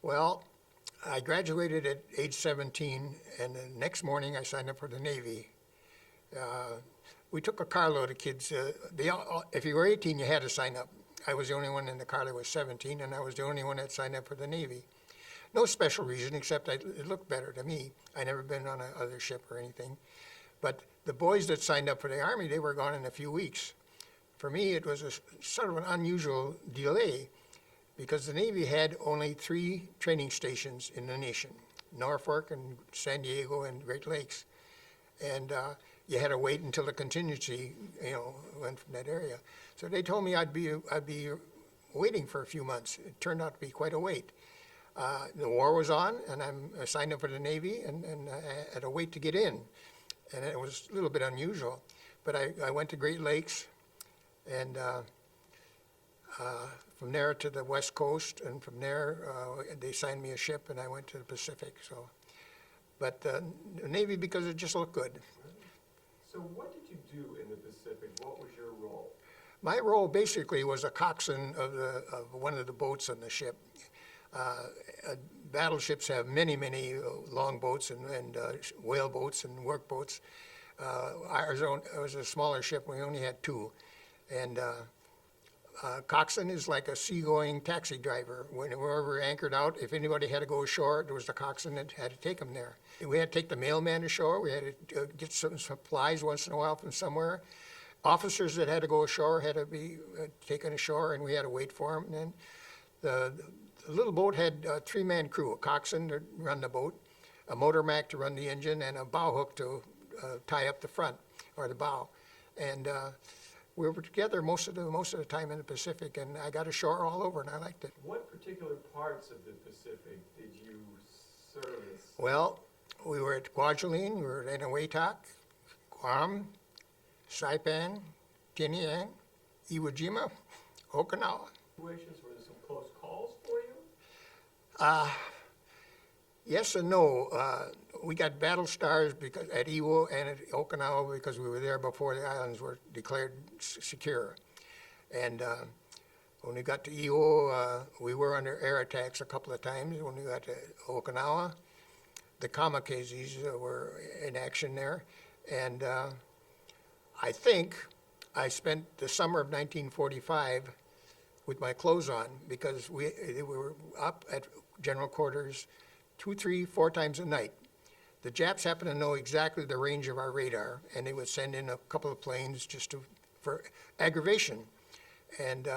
Well, I graduated at age 17, and the next morning I signed up for the Navy. Uh, we took a carload of kids. If you were 18, you had to sign up. I was the only one in the car that was 17, and I was the only one that signed up for the Navy. No special reason, except it looked better to me. I never been on a other ship or anything. But the boys that signed up for the Army, they were gone in a few weeks. For me, it was sort of an unusual delay because the Navy had only 3 training stations in the nation, Norfolk and San Diego and Great Lakes. And you had to wait until the contingency, went from that area. So they told me I'd be waiting for a few months. It turned out to be quite a wait. The war was on, and I signed up for the Navy, and I had to wait to get in. And it was a little bit unusual. But I went to Great Lakes, and from there to the West Coast, and from there they signed me a ship, and I went to the Pacific. But the Navy, because it just looked good. So what did you do in the Pacific? What was your role? My role basically was a coxswain of one of the boats on the ship. Battleships have many, many longboats and whale boats and work boats. Ours was a smaller ship. We only had 2. And coxswain is like a seagoing taxi driver. Whenever we anchored out, if anybody had to go ashore, there was the coxswain that had to take them there. We had to take the mailman ashore. We had to get some supplies once in a while from somewhere. Officers that had to go ashore had to be taken ashore, and we had to wait for them. And then the little boat had a 3-man crew, a coxswain to run the boat, a motor mac to run the engine, and a bow hook to tie up the front or the bow. And we were together most of the time in the Pacific, and I got ashore all over, and I liked it. What particular parts of the Pacific did you service? Well, we were at Kwajalein, we were at Enewetak, Guam, Saipan, Tinian, Iwo Jima, Okinawa. Situations were there some close calls for you? Yes and no. We got battle stars at Iwo and at Okinawa because we were there before the islands were declared secure. And when we got to Iwo, we were under air attacks a couple of times. When we got to Okinawa, the kamikazes were in action there. And I think I spent the summer of 1945 with my clothes on because we were up at general quarters 2, 3, 4 times a night. The Japs happened to know exactly the range of our radar, and they would send in a couple of planes just for aggravation. And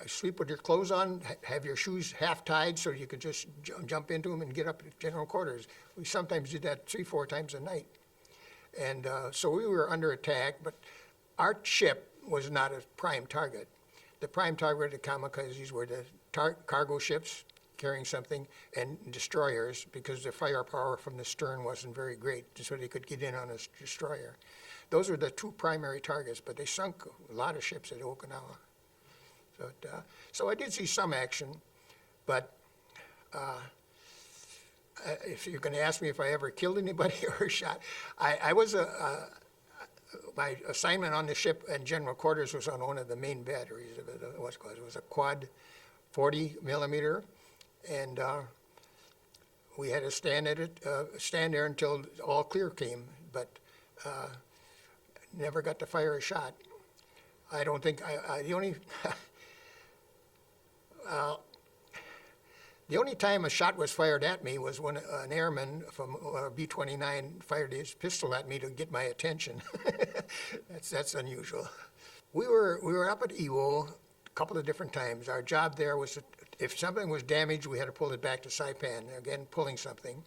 sleep with your clothes on, have your shoes half tied so you could just jump into them and get up at general quarters. We sometimes did that 3, 4 times a night. And so we were under attack, but our ship was not a prime target. The prime target of the kamikazes were the cargo ships carrying something and destroyers because the firepower from the stern wasn't very great, so they could get in on a destroyer. Those were the 2 primary targets, but they sunk a lot of ships at Okinawa. So I did see some action, but if you're going to ask me if I ever killed anybody or shot, my assignment on the ship and general quarters was on one of the main batteries of it. It was a quad 40 millimeter, and we had to stand there until all clear came, but never got to fire a shot. I don't think the only the only time a shot was fired at me was when an airman from B-29 fired his pistol at me to get my attention. That's unusual. We were up at Iwo a couple of different times. Our job there was if something was damaged, we had to pull it back to Saipan, again pulling something.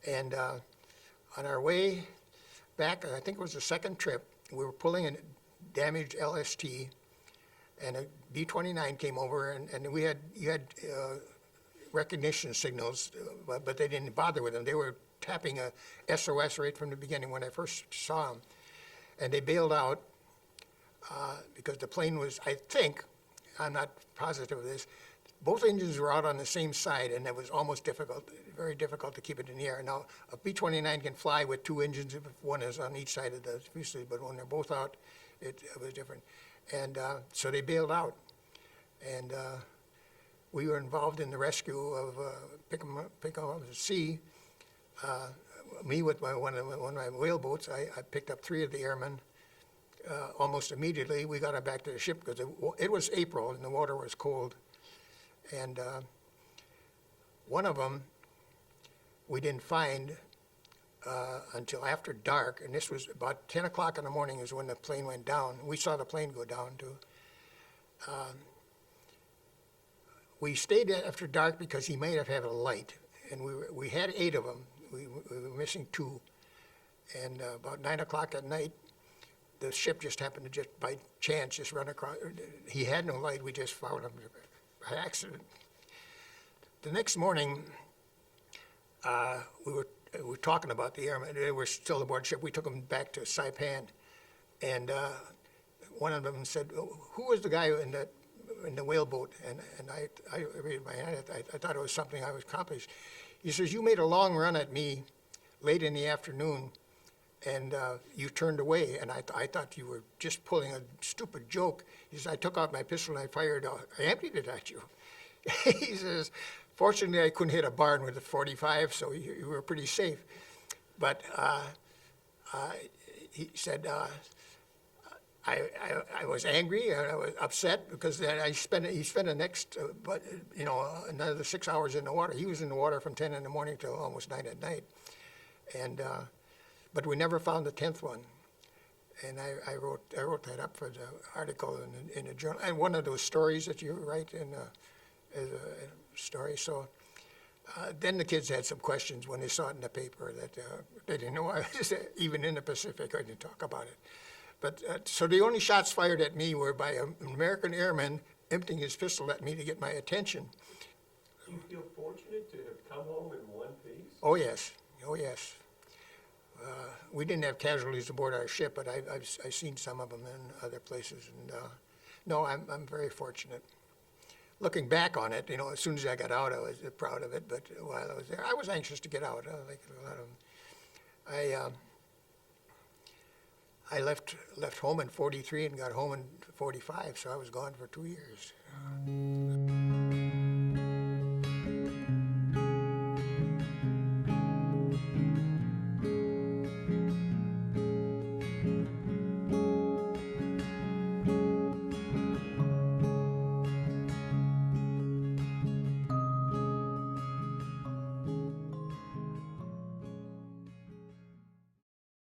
And on our way back, I think it was the second trip, we were pulling a damaged LST, and a B-29 came over, and you had recognition signals, but they didn't bother with them. They were tapping a SOS right from the beginning when I first saw them. And they bailed out because the plane was, I think, I'm not positive of this, both engines were out on the same side, and it was almost difficult, very difficult to keep it in the air. Now, a B-29 can fly with 2 engines if one is on each side of the fuselage, but when they're both out, it was different. And so they bailed out. And we were involved in the rescue of Pickham of the Sea. Me with one of my whaleboats, I picked up 3 of the airmen. Almost immediately, we got them back to the ship because it was April and the water was cold. And one of them we didn't find until after dark, and this was about 10 o'clock in the morning is when the plane went down. We saw the plane go down too. We stayed after dark because he may have had a light, and we had 8 of them. We were missing 2. And about 9 o'clock at night, the ship just happened to just by chance just run across. He had no light. We just found him by accident. The next morning, we were talking about the airmen. They were still aboard ship. We took them back to Saipan, and one of them said, "Who was the guy in the whaleboat?" And I raised my hand. I thought it was something I was accomplished. He says, "You made a long run at me late in the afternoon, and you turned away, and I thought you were just pulling a stupid joke." He says, "I took out my pistol and I fired. I emptied it at you." He says, "Fortunately, I couldn't hit a barn with a .45, so you were pretty safe." But he said, I was angry and I was upset because then he spent the next, another 6 hours in the water. He was in the water from 10 in the morning till almost 9 at night. And but we never found the 10th one. And I wrote that up for the article in the journal. And one of those stories that you write in as a story. So then the kids had some questions when they saw it in the paper that they didn't know I was even in the Pacific. I didn't talk about it. But so the only shots fired at me were by an American airman emptying his pistol at me to get my attention. Do you feel fortunate to have come home in one piece? Oh yes, oh yes. We didn't have casualties aboard our ship, but I've seen some of them in other places, and no, I'm very fortunate. Looking back on it, as soon as I got out, I was proud of it. But while I was there, I was anxious to get out. Like a lot of them. I left home in '43 and got home in '45, so I was gone for 2 years.